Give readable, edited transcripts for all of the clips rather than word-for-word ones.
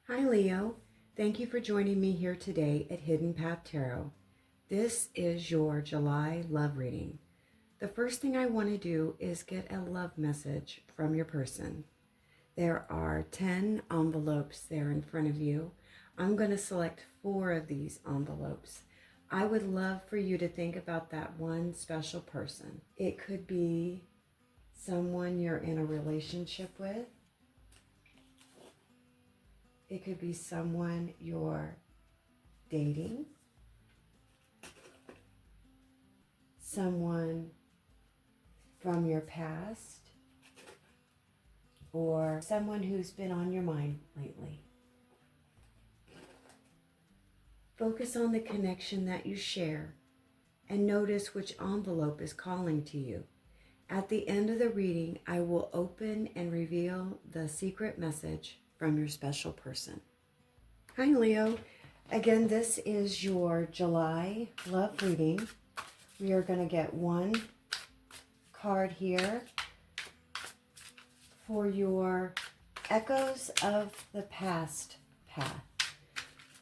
Hi Leo, thank you for joining me here today at Hidden Path Tarot. This is your July love reading. The first thing I want to do is get a love message from your person. There are 10 envelopes there in front of you. I'm going to select 4 of these envelopes. I would love for you to think about that one special person. It could be someone you're in a relationship with. It could be someone you're dating, someone from your past, or someone who's been on your mind lately. Focus on the connection that you share and notice which envelope is calling to you. At the end of the reading, I will open and reveal the secret message from your special person. Hi Leo. Again, this is your July love reading. We are going to get one card here for your echoes of the past path.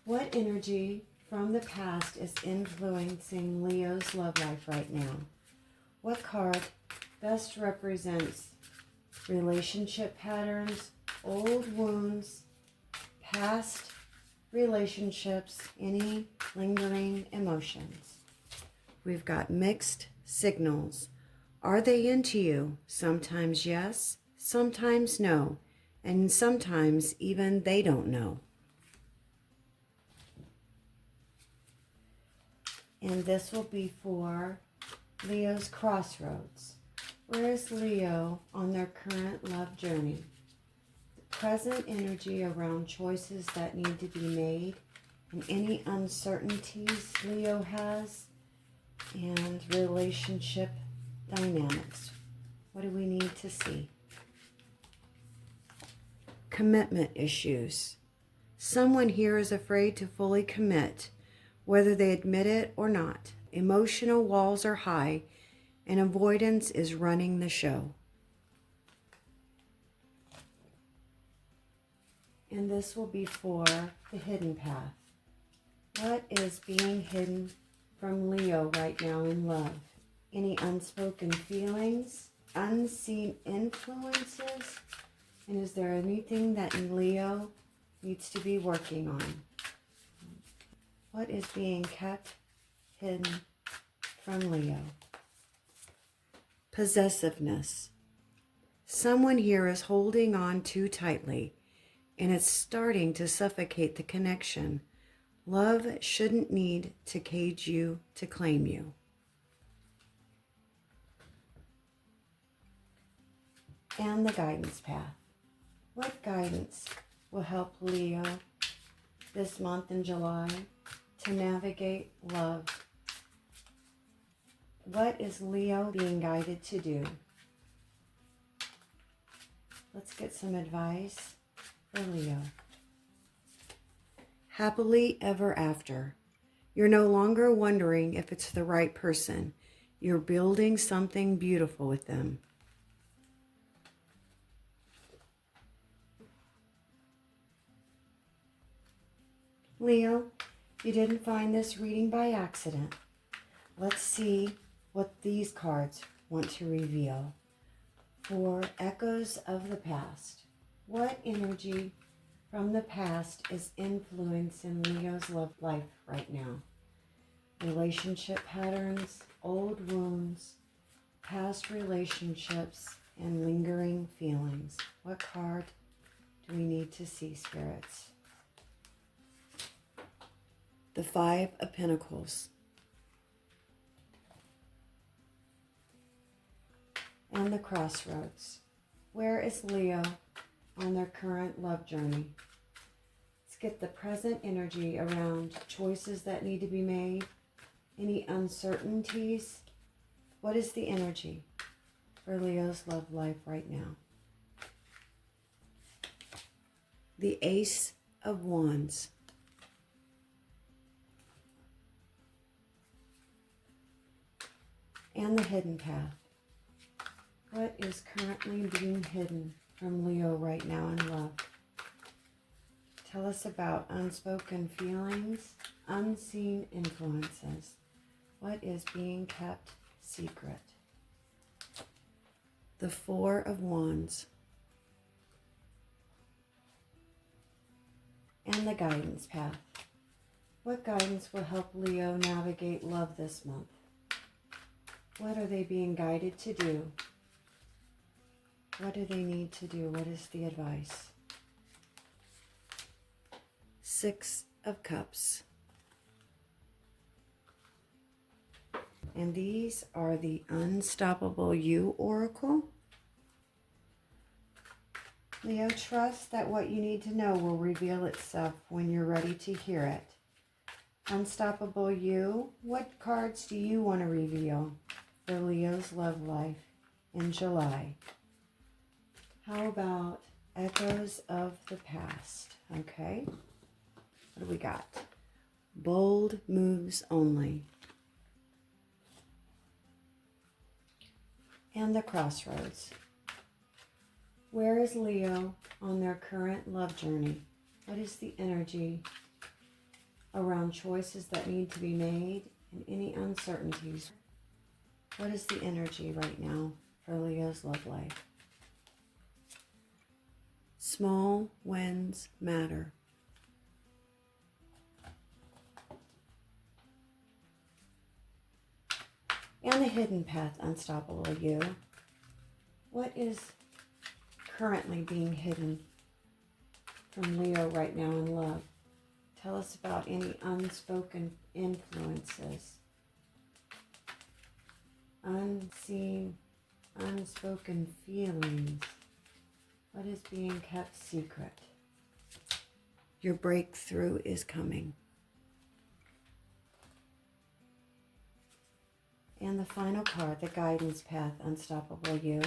What energy from the past is influencing Leo's love life right now? What card best represents relationship patterns, old wounds, past relationships, any lingering emotions? We've got mixed signals. Are they into you? Sometimes yes, sometimes no, and sometimes even they don't know. And this will be for Leo's crossroads. Where is Leo on their current love journey? The present energy around choices that need to be made and any uncertainties Leo has, and relationship dynamics. What do we need to see? Commitment issues. Someone here is afraid to fully commit, whether they admit it or not. Emotional walls are high and avoidance is running the show. And this will be for the hidden path. What is being hidden from Leo right now in love? Any unspoken feelings, unseen influences? And is there anything that Leo needs to be working on? What is being kept hidden from Leo? Possessiveness. Someone here is holding on too tightly, and it's starting to suffocate the connection. Love shouldn't need to cage you to claim you. And the guidance path. What guidance will help Leo this month in July to navigate love? What is Leo being guided to do? Let's get some advice for Leo. Happily ever after. You're no longer wondering if it's the right person. You're building something beautiful with them. Leo, you didn't find this reading by accident. Let's see what these cards want to reveal. For echoes of the past. What energy from the past is influencing Leo's love life right now? Relationship patterns, old wounds, past relationships, and lingering feelings. What card do we need to see, spirits? The 5 of Pentacles. And the crossroads. Where is Leo on their current love journey? Let's get the present energy around choices that need to be made. Any uncertainties? What is the energy for Leo's love life right now? The Ace of Wands. And the hidden path. What is currently being hidden from Leo right now in love? Tell us about unspoken feelings, unseen influences. What is being kept secret? The Four of Wands. And the guidance path. What guidance will help Leo navigate love this month? What are they being guided to do? What do they need to do? What is the advice? Six of Cups. And these are the Unstoppable You Oracle. Leo, trust that what you need to know will reveal itself when you're ready to hear it. Unstoppable You, what cards do you want to reveal for Leo's love life in July? How about Echoes of the Past? Okay. What do we got? Bold moves only. And the Crossroads. Where is Leo on their current love journey? What is the energy around choices that need to be made and any uncertainties? What is the energy right now for Leo's love life? Small wins matter. And the hidden path, Unstoppable You. What is currently being hidden from Leo right now in love? Tell us about any unspoken influences, unseen, unspoken feelings. What is being kept secret? Your breakthrough is coming. And the final card, the guidance path, Unstoppable You.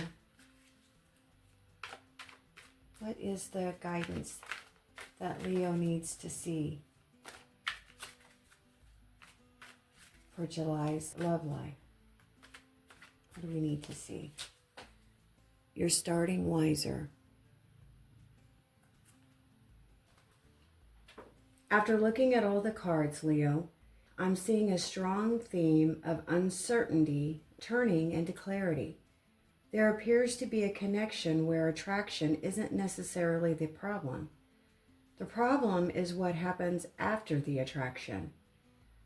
What is the guidance that Leo needs to see for July's love life? What do we need to see? You're starting wiser. After looking at all the cards, Leo, I'm seeing a strong theme of uncertainty turning into clarity. There appears to be a connection where attraction isn't necessarily the problem. The problem is what happens after the attraction.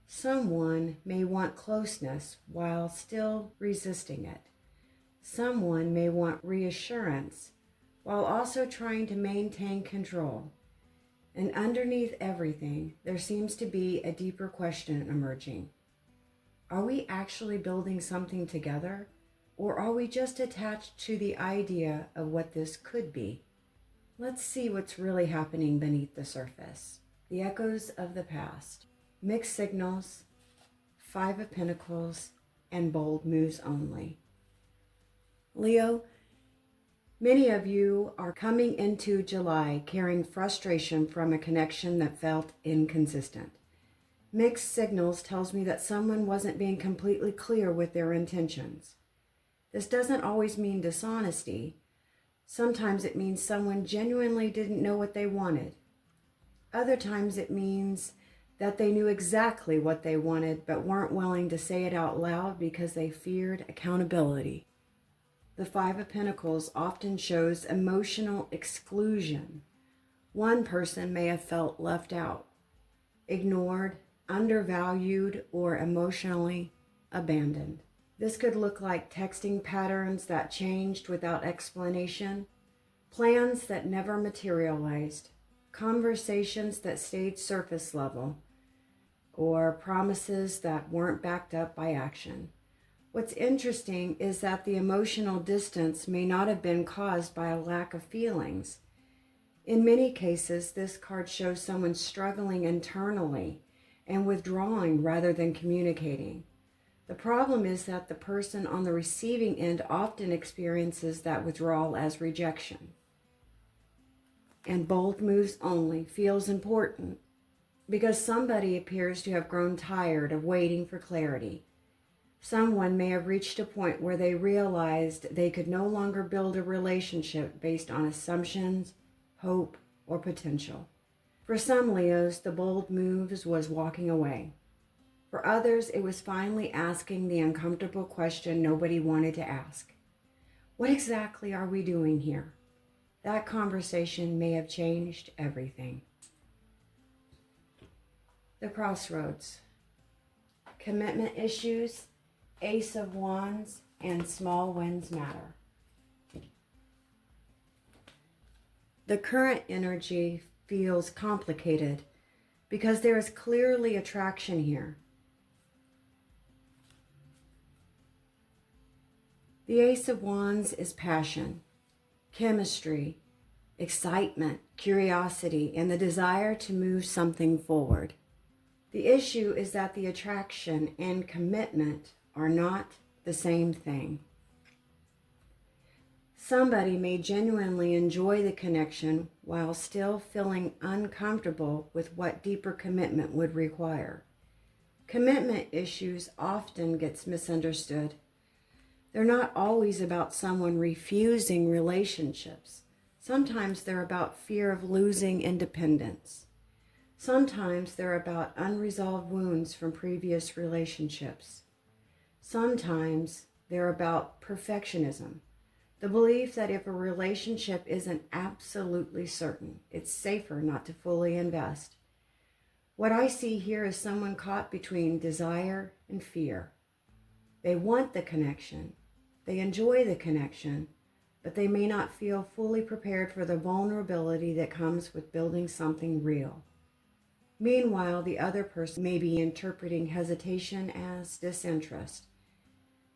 Someone may want closeness while still resisting it. Someone may want reassurance while also trying to maintain control. And underneath everything, there seems to be a deeper question emerging. Are we actually building something together, or are we just attached to the idea of what this could be? Let's see what's really happening beneath the surface. The echoes of the past, mixed signals, Five of Pentacles, and bold moves only. Leo, many of you are coming into July carrying frustration from a connection that felt inconsistent. Mixed signals tells me that someone wasn't being completely clear with their intentions. This doesn't always mean dishonesty. Sometimes it means someone genuinely didn't know what they wanted. Other times it means that they knew exactly what they wanted but weren't willing to say it out loud because they feared accountability. The Five of Pentacles often shows emotional exclusion. One person may have felt left out, ignored, undervalued, or emotionally abandoned. This could look like texting patterns that changed without explanation, plans that never materialized, conversations that stayed surface level, or promises that weren't backed up by action. What's interesting is that the emotional distance may not have been caused by a lack of feelings. In many cases, this card shows someone struggling internally and withdrawing rather than communicating. The problem is that the person on the receiving end often experiences that withdrawal as rejection. And bold moves only feels important because somebody appears to have grown tired of waiting for clarity. Someone may have reached a point where they realized they could no longer build a relationship based on assumptions, hope, or potential. For some Leos, the bold moves was walking away. For others, it was finally asking the uncomfortable question nobody wanted to ask. What exactly are we doing here? That conversation may have changed everything. The crossroads. Commitment issues, Ace of Wands, and small wins matter. The current energy feels complicated because there is clearly attraction here. The Ace of Wands is passion, chemistry, excitement, curiosity, and the desire to move something forward. The issue is that the attraction and commitment are not the same thing. Somebody may genuinely enjoy the connection while still feeling uncomfortable with what deeper commitment would require. Commitment issues often gets misunderstood. They're not always about someone refusing relationships. Sometimes they're about fear of losing independence. Sometimes they're about unresolved wounds from previous relationships. Sometimes they're about perfectionism, the belief that if a relationship isn't absolutely certain, it's safer not to fully invest. What I see here is someone caught between desire and fear. They want the connection, they enjoy the connection, but they may not feel fully prepared for the vulnerability that comes with building something real. Meanwhile, the other person may be interpreting hesitation as disinterest.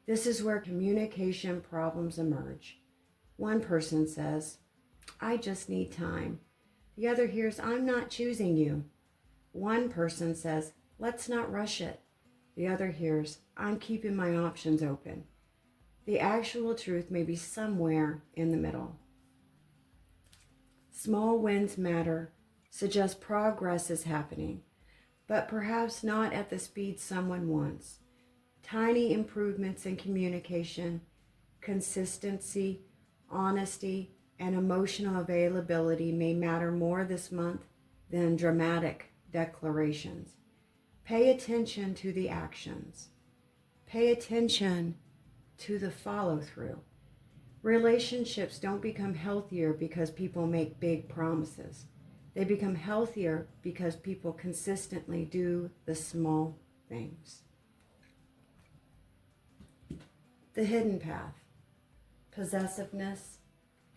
This is where communication problems emerge. One person says, "I just need time." The other hears, "I'm not choosing you." One person says, "Let's not rush it." The other hears, "I'm keeping my options open." The actual truth may be somewhere in the middle. Small wins matter suggests progress is happening, but perhaps not at the speed someone wants. Tiny improvements in communication, consistency, honesty, and emotional availability may matter more this month than dramatic declarations. Pay attention to the actions. Pay attention to the follow-through. Relationships don't become healthier because people make big promises. They become healthier because people consistently do the small things. The hidden path, possessiveness,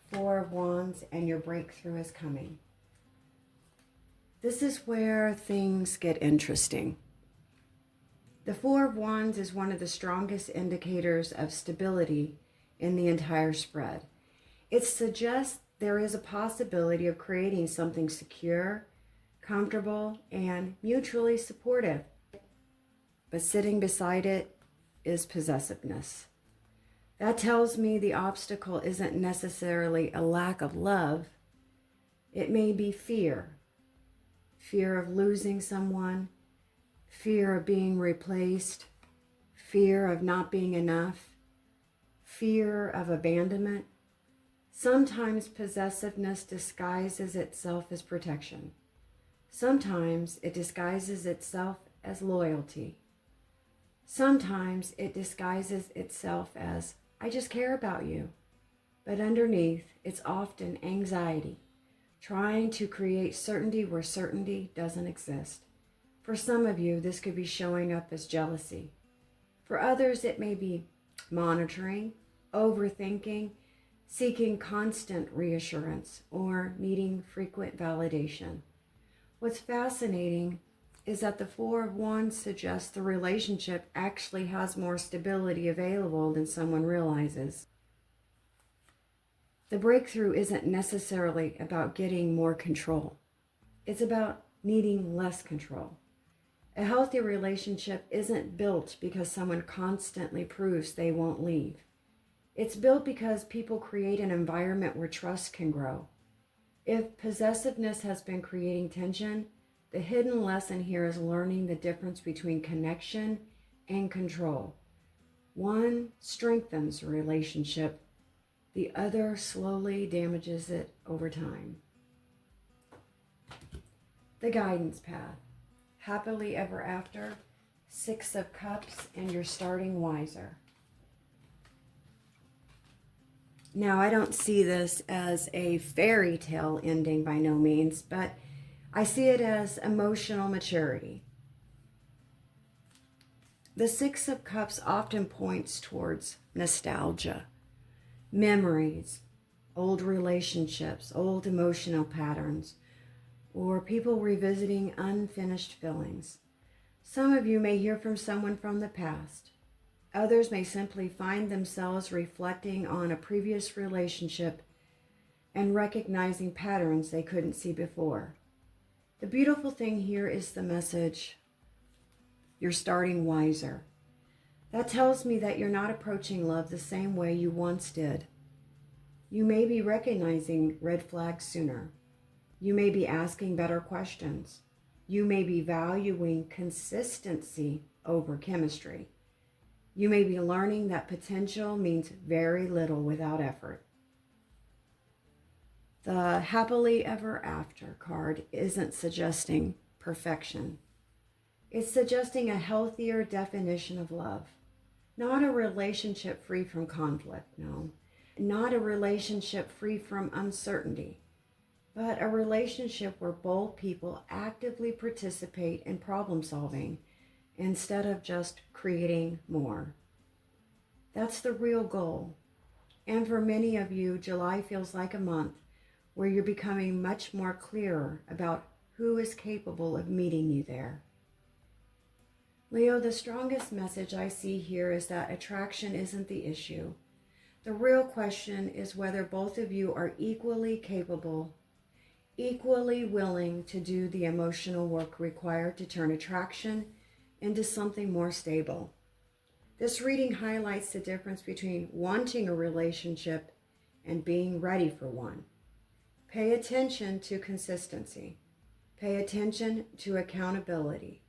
Four of Wands, and your breakthrough is coming. This is where things get interesting. The Four of Wands is one of the strongest indicators of stability in the entire spread. It suggests there is a possibility of creating something secure, comfortable, and mutually supportive. But sitting beside it is possessiveness. That tells me the obstacle isn't necessarily a lack of love. It may be fear. Fear of losing someone, fear of being replaced, fear of not being enough, fear of abandonment. Sometimes possessiveness disguises itself as protection. Sometimes it disguises itself as loyalty. Sometimes it disguises itself as, "I just care about you." But underneath, it's often anxiety, trying to create certainty where certainty doesn't exist. For some of you, this could be showing up as jealousy. For others, it may be monitoring, overthinking, seeking constant reassurance, or needing frequent validation. What's fascinating is that the Four of Wands suggests the relationship actually has more stability available than someone realizes. The breakthrough isn't necessarily about getting more control. It's about needing less control. A healthy relationship isn't built because someone constantly proves they won't leave. It's built because people create an environment where trust can grow. If possessiveness has been creating tension, the hidden lesson here is learning the difference between connection and control. One strengthens a relationship, the other slowly damages it over time. the guidance path, happily ever after, 6 of Cups, and you're starting wiser. Now, I don't see this as a fairy tale ending by no means, but I see it as emotional maturity. The 6 of Cups often points towards nostalgia, memories, old relationships, old emotional patterns, or people revisiting unfinished feelings. Some of you may hear from someone from the past. Others may simply find themselves reflecting on a previous relationship and recognizing patterns they couldn't see before. The beautiful thing here is the message, you're starting wiser. That tells me that you're not approaching love the same way you once did. You may be recognizing red flags sooner. You may be asking better questions. You may be valuing consistency over chemistry. You may be learning that potential means very little without effort. The happily ever after card isn't suggesting perfection. It's suggesting a healthier definition of love. Not a relationship free from conflict, no. Not a relationship free from uncertainty, but a relationship where both people actively participate in problem solving instead of just creating more. That's the real goal. And for many of you, July feels like a month where you're becoming much more clearer about who is capable of meeting you there. Leo, the strongest message I see here is that attraction isn't the issue. The real question is whether both of you are equally capable, equally willing to do the emotional work required to turn attraction into something more stable. This reading highlights the difference between wanting a relationship and being ready for one. Pay attention to consistency. Pay attention to accountability.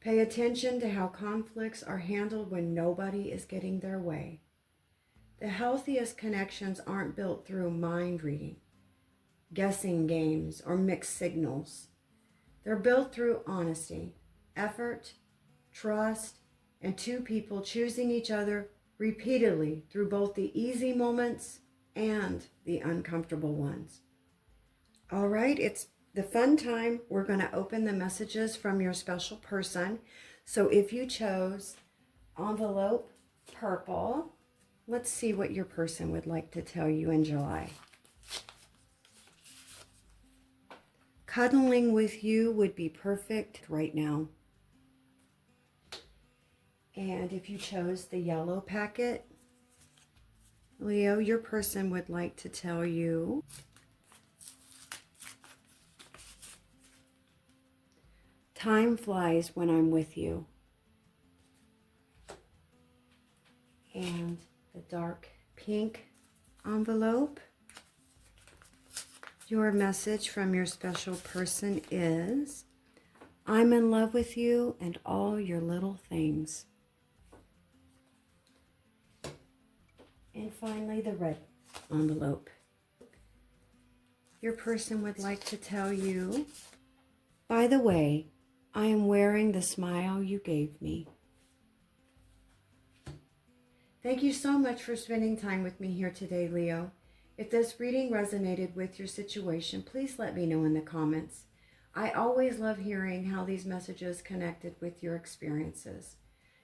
Pay attention to how conflicts are handled when nobody is getting their way. The healthiest connections aren't built through mind reading, guessing games, or mixed signals. They're built through honesty, effort, trust, and two people choosing each other repeatedly through both the easy moments and the uncomfortable ones. All right, it's the fun time. We're going to open the messages from your special person. So if you chose envelope purple, let's see what your person would like to tell you in July. Cuddling with you would be perfect right now. And if you chose the yellow packet, Leo, your person would like to tell you time flies when I'm with you. And the dark pink envelope, your message from your special person is, I'm in love with you and all your little things. And finally, the red envelope. Your person would like to tell you, by the way, I am wearing the smile you gave me. Thank you so much for spending time with me here today, Leo. If this reading resonated with your situation, please let me know in the comments. I always love hearing how these messages connected with your experiences.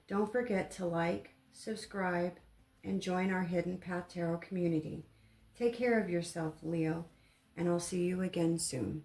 Don't forget to like, subscribe, and join our Hidden Path Tarot community. Take care of yourself, Leo, and I'll see you again soon.